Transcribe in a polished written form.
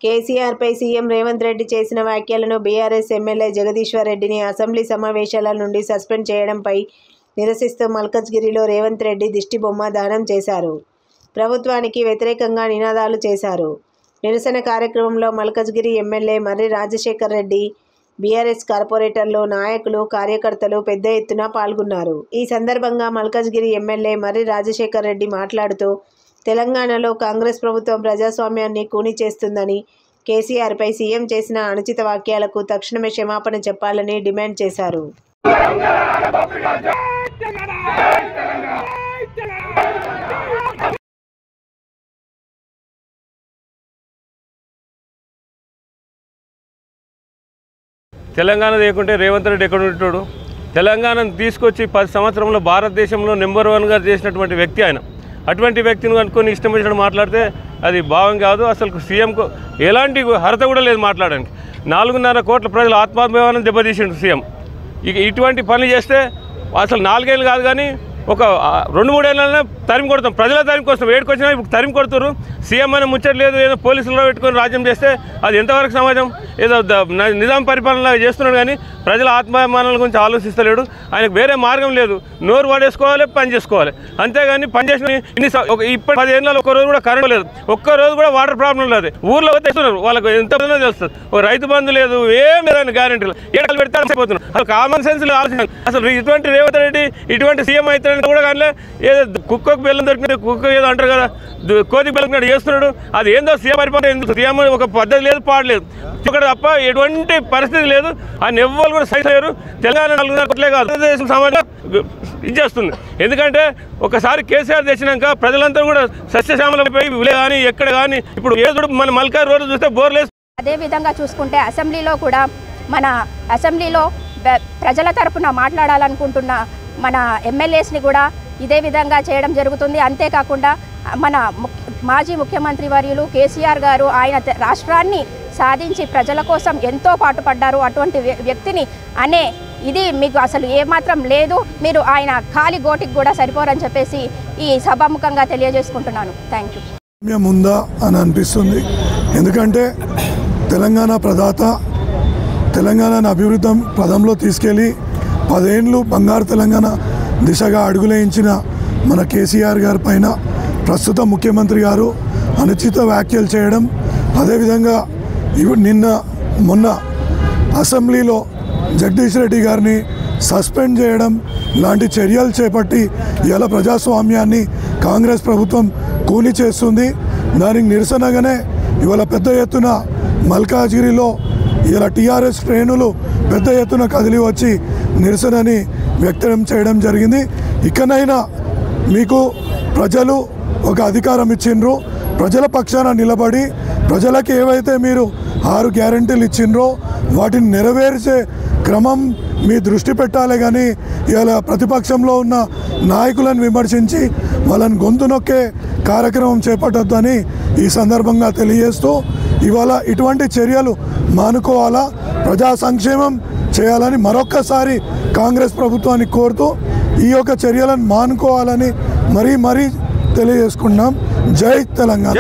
కేసీఆర్పై CM Revanth Reddy చేసిన వ్యాఖ్యలను BRS MLA Jagadishwar రెడ్డిని అసెంబ్లీ సమావేశాల నుండి సస్పెండ్ చేయడంపై నిరసిస్తూ మల్కజ్గిరిలో రేవంత్ రెడ్డి దిష్టిబొమ్మ దానం చేశారు. ప్రభుత్వానికి వ్యతిరేకంగా నినాదాలు చేశారు. నిరసన కార్యక్రమంలో మల్కజ్గిరి ఎమ్మెల్యే మర్రి రాజశేఖర్ రెడ్డి, బీఆర్ఎస్ కార్పొరేటర్లు, నాయకులు, కార్యకర్తలు పెద్ద ఎత్తున పాల్గొన్నారు. ఈ సందర్భంగా మల్కజ్గిరి ఎమ్మెల్యే మర్రి రాజశేఖర్ రెడ్డి మాట్లాడుతూ తెలంగాణలో కాంగ్రెస్ ప్రభుత్వం ప్రజాస్వామ్యాన్ని కూని చేస్తుందని, కేసీఆర్పై సీఎం చేసిన అనుచిత వ్యాఖ్యలకు తక్షణమే క్షమాపణ చెప్పాలని డిమాండ్ చేశారు. తెలంగాణ లేకుంటే రేవంత్ రెడ్డి ఎక్కడ ఉంటాడు? తెలంగాణను తీసుకొచ్చి 10 సంవత్సరంలో భారతదేశంలో నెంబర్ 1గా చేసినటువంటి వ్యక్తి ఆయన. అటువంటి వ్యక్తిని అనుకొని ఇష్టం వచ్చినట్టు మాట్లాడితే అది భావం కాదు. అసలు సీఎంకు ఎలాంటి అర్హత కూడా లేదు మాట్లాడడానికి. 4.5 కోట్ల ప్రజల ఆత్మాభిమానం దెబ్బతీసిండు సీఎం. ఇటువంటి పనులు చేస్తే అసలు 4 ఏళ్ళు కాదు కానీ ఒక 2-3 ఏళ్ళనే తరిమి కొడతాం. ప్రజల తరిమి కోసం ఏడుకొచ్చినా ఇప్పుడు తరిమి కొడుతున్నారు. సీఎం అని ముచ్చట్లేదు, ఏదో పోలీసుల్లో పెట్టుకొని రాజ్యం చేస్తే అది ఎంతవరకు సమాజం? ఏదో నిజాం పరిపాలన చేస్తున్నాడు కానీ ప్రజల ఆత్మాభిమానాల గురించి ఆలోచిస్తలేడు. ఆయనకు వేరే మార్గం లేదు. నోరు పడేసుకోవాలి, పని చేసుకోవాలి. అంతేగాని పని చేసిన ఇప్పటి 10 ఏళ్ళలో ఒక్క రోజు కూడా కరెంట్ లేదు, ఒక్క రోజు కూడా వాటర్ ప్రాబ్లం లేదు. ఊర్లో తెస్తున్నారు, వాళ్ళకు ఎంత తెలుస్తుంది. ఒక రైతు బంధు లేదు, ఏం లేదని గ్యారెంటీలు ఏడాలు పెడతాను అయిపోతున్నారు. అసలు కామన్ సెన్స్ ఆలోచన. అసలు ఇటువంటి రేవంత్ రెడ్డి ఇటువంటి సీఎం అవుతాడు కూడా కానీ ఏదో కుక్కకు బెల్లం దొరికినట్టు కుక్క ఏదో అంటారు కదా, కోతికి బెల్లం చేస్తున్నాడు. అది ఏందో సీఎం పరిపాలన ఎందుకు? సీఎం ఒక పద్ధతి లేదు, పాడలేదు ఇక్కడ తప్ప ఎటువంటి పరిస్థితి లేదు. ఆయన ఎవ్వరు కూడా సైజ్ అయ్యారు. తెలంగాణ 4.5 కోట్లే కాదు, భారతదేశం సమాజం ఇచ్చేస్తుంది. ఎందుకంటే ఒకసారి కేసీఆర్ తెచ్చినాక ప్రజలంతా కూడా సస్యశ్యామలపై విలే కానీ ఎక్కడ కానీ ఇప్పుడు ఏదో మన మల్కార్ రోడ్డు చూస్తే బోర్లేసి. అదేవిధంగా చూసుకుంటే అసెంబ్లీలో కూడా మన అసెంబ్లీలో ప్రజల తరపున మాట్లాడాలనుకుంటున్న మన ఎమ్మెల్యేస్ని కూడా ఇదే విధంగా చేయడం జరుగుతుంది. అంతేకాకుండా మన మాజీ ముఖ్యమంత్రి వర్యులు కేసీఆర్ గారు ఆయన రాష్ట్రాన్ని సాధించి ప్రజల కోసం ఎంతో పాటుపడ్డారు. అటువంటి వ్యక్తిని అనే ఇది మీకు అసలు ఏమాత్రం లేదు. మీరు ఆయన ఖాళీ గోటికి కూడా సరిపోరని చెప్పేసి ఈ సభాముఖంగా తెలియజేసుకుంటున్నాను. Thank you. ఉందా అని అనిపిస్తుంది. ఎందుకంటే తెలంగాణ ప్రదాత, తెలంగాణను అభివృద్ధి పదంలో తీసుకెళ్ళి 10 ఏళ్ళు బంగారు తెలంగాణ దిశగా అడుగులేయించిన మన కేసీఆర్ గారి పైన ప్రస్తుత ముఖ్యమంత్రి గారు అనుచిత వ్యాఖ్యలు చేయడం, అదేవిధంగా మొన్న అసెంబ్లీలో జగదీష్ రెడ్డి గారిని సస్పెండ్ చేయడం లాంటి చర్యలు చేపట్టి ఇవాళ ప్రజాస్వామ్యాన్ని కాంగ్రెస్ ప్రభుత్వం కూని చేస్తుంది. దానికి నిరసనగానే ఇవాళ పెద్ద ఎత్తున మల్కాజ్గిరిలో ఇలా టీఆర్ఎస్ శ్రేణులు పెద్ద ఎత్తున కదిలి వచ్చి నిరసనని వ్యక్తం చేయడం జరిగింది. ఇకనైనా మీకు ప్రజలు ఒక అధికారం ఇచ్చిండ్రు, ప్రజల పక్షాన నిలబడి ప్రజలకు ఏవైతే మీరు 6 గ్యారెంటీలు ఇచ్చిండ్రో వాటిని నెరవేర్చే క్రమం మీ దృష్టి పెట్టాలి. కానీ ఇవాళ ప్రతిపక్షంలో ఉన్న నాయకులను విమర్శించి వాళ్ళని గొంతు నొక్కే కార్యక్రమం చేపట్టొద్దని ఈ సందర్భంగా తెలియజేస్తూ ఇవాళ ఇటువంటి చర్యలు మానుకోవాలా, ప్రజా సంక్షేమం చేయాలని మరొక్కసారి కాంగ్రెస్ ప్రభుత్వాన్ని కోరుతూ ఈ యొక్క చర్యలను మానుకోవాలని మరీ తెలియజేసుకున్నాం. జై తెలంగాణ.